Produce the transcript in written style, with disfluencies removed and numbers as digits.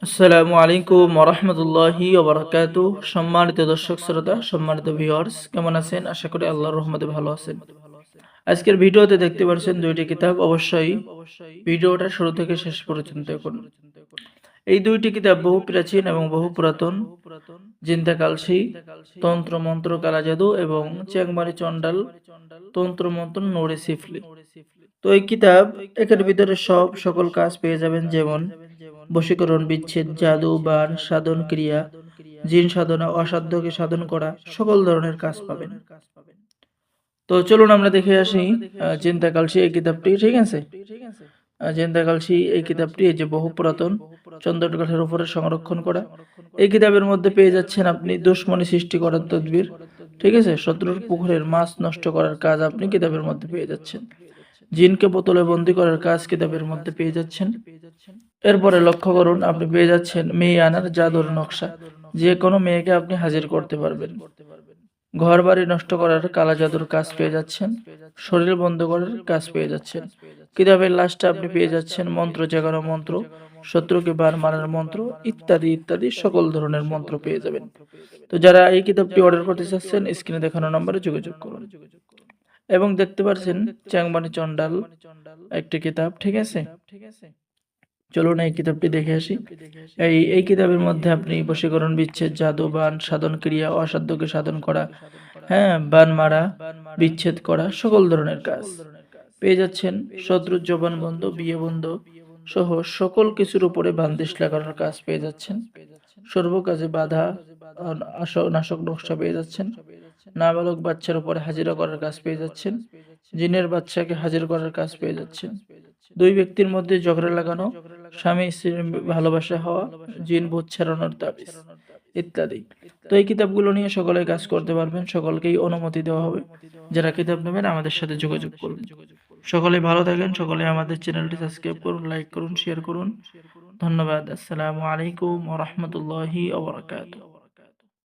আসসালামু আলাইকুম ওরহমতুল্লাহি ওবরাকাতু। সম্মানিত দর্শক শ্রোতা, সম্মানিত ভিউয়ার্স, কেমন আছেন? আশা করি আল্লাহর রহমতে ভালো আছেন। আজকের ভিডিওতে দেখতে পাচ্ছেন দুইটি কিতাব। অবশ্যই ভিডিওটা শুরু থেকে শেষ পর্যন্ত দেখুন। এই দুইটি কিতাব বহু প্রাচীন এবং বহু পুরাতন। জিন্দা কালসি, তন্ত্র মন্ত্র কালা জাদু এবং চ্যাংমারি চন্ডাল, তন্ত্র মন্ত্র নড়ে সিফলি। তো এই কিতাব একের ভিতরে সকল কাজ পেয়ে যাবেন, যেমন বশীকরণ, বিচ্ছেদ, জাদু, বান, সাধন ক্রিয়া, জিন সাধনা, অসাধ্যকে সাধন করা, সকল ধরনের কাজ পাবেন। তো চলুন আমরা দেখে আসি চিন্তা কালসি এই কিতাবটি। ঠিক আছে, চিন্তা কালসি এই কিতাবটি এই যে বহু পুরাতন, চন্দন কাঠের উপরে সংরক্ষণ করা। এই কিতাবের মধ্যে পেয়ে যাচ্ছেন আপনি দুশ্মনী সৃষ্টি করার তদবির। ঠিক আছে, শত্রুর পুকুরের মাছ নষ্ট করার কাজ আপনি কিতাবের মধ্যে পেয়ে যাচ্ছেন। জিনকে বোতলে বন্দী করার কাজ কিতাবের মধ্যে পেয়ে যাচ্ছেন। এরপরে লক্ষ্য করুন, আপনি পেয়ে যাচ্ছেন মেয়ে আনার জাদুর নকশা। যে কোনো মেয়েকে আপনি হাজির করতে পারবেন। ঘর বাড়ি নষ্ট করার কালা জাদুর কাজ পেয়ে যাচ্ছেন। শরীর বন্ধ করার কাজ পেয়ে যাচ্ছেন। কিতাবের লাস্টে আপনি পেয়ে যাচ্ছেন মন্ত্র জাগানো মন্ত্র, শত্রুকে বার মারার মন্ত্র, ইত্যাদি ইত্যাদি সকল ধরনের মন্ত্র পেয়ে যাবেন। তো যারা এই কিতাবটি অর্ডার করতে চাচ্ছেন, স্ক্রিনে দেখানো নম্বরে যোগাযোগ করুন। এবং দেখতে পাচ্ছেন চ্যাংমানি চন্ডাল একটি কিতাব। ঠিক আছে, চলুন এই কিতাবটি দেখে আসি। এই কিতাবের মধ্যে আপনি বশীকরণ, বিচ্ছেদ, জাদু, বান, সাধন ক্রিয়া, অসাধ্যকে সাধন করা, হ্যাঁ, বান মারা, বিচ্ছেদ করা, সকল ধরনের কাজ পেয়ে যাচ্ছেন। শত্রুর জবান বন্ধ, বিয়ে বন্ধ সহ সকল কিছুর উপরে বান্দিশ লাগানোর কাজ পেয়ে যাচ্ছেন। সর্ব কাজে বাধা নাশক নকশা পেয়ে যাচ্ছেন। নাবালক বাচ্চার উপরে হাজিরা করার কাজ পেয়ে যাচ্ছেন। জিনের বাচ্চাকে হাজির করার কাজ পেয়ে যাচ্ছেন। দুই ব্যক্তির মধ্যে ঝগড়া লাগানো, স্বামী স্ত্রীর ভালোবাসা হওয়া, জিন ভূত ছাড়ানোর তাবিজ ইত্যাদি। তো এই কিতাবগুলো নিয়ে সকলে কাজ করতে পারবেন, সকলকেই অনুমতি দেওয়া হবে। যারা কিতাব নেবেন আমাদের সাথে যোগাযোগ করুন। সকলে ভালো থাকেন, সকলে আমাদের চ্যানেলটি সাবস্ক্রাইব করুন, লাইক করুন, শেয়ার করুন। ধন্যবাদ। আসসালামু আলাইকুম ওয়া রাহমাতুল্লাহি ওয়া বারাকাতুহু।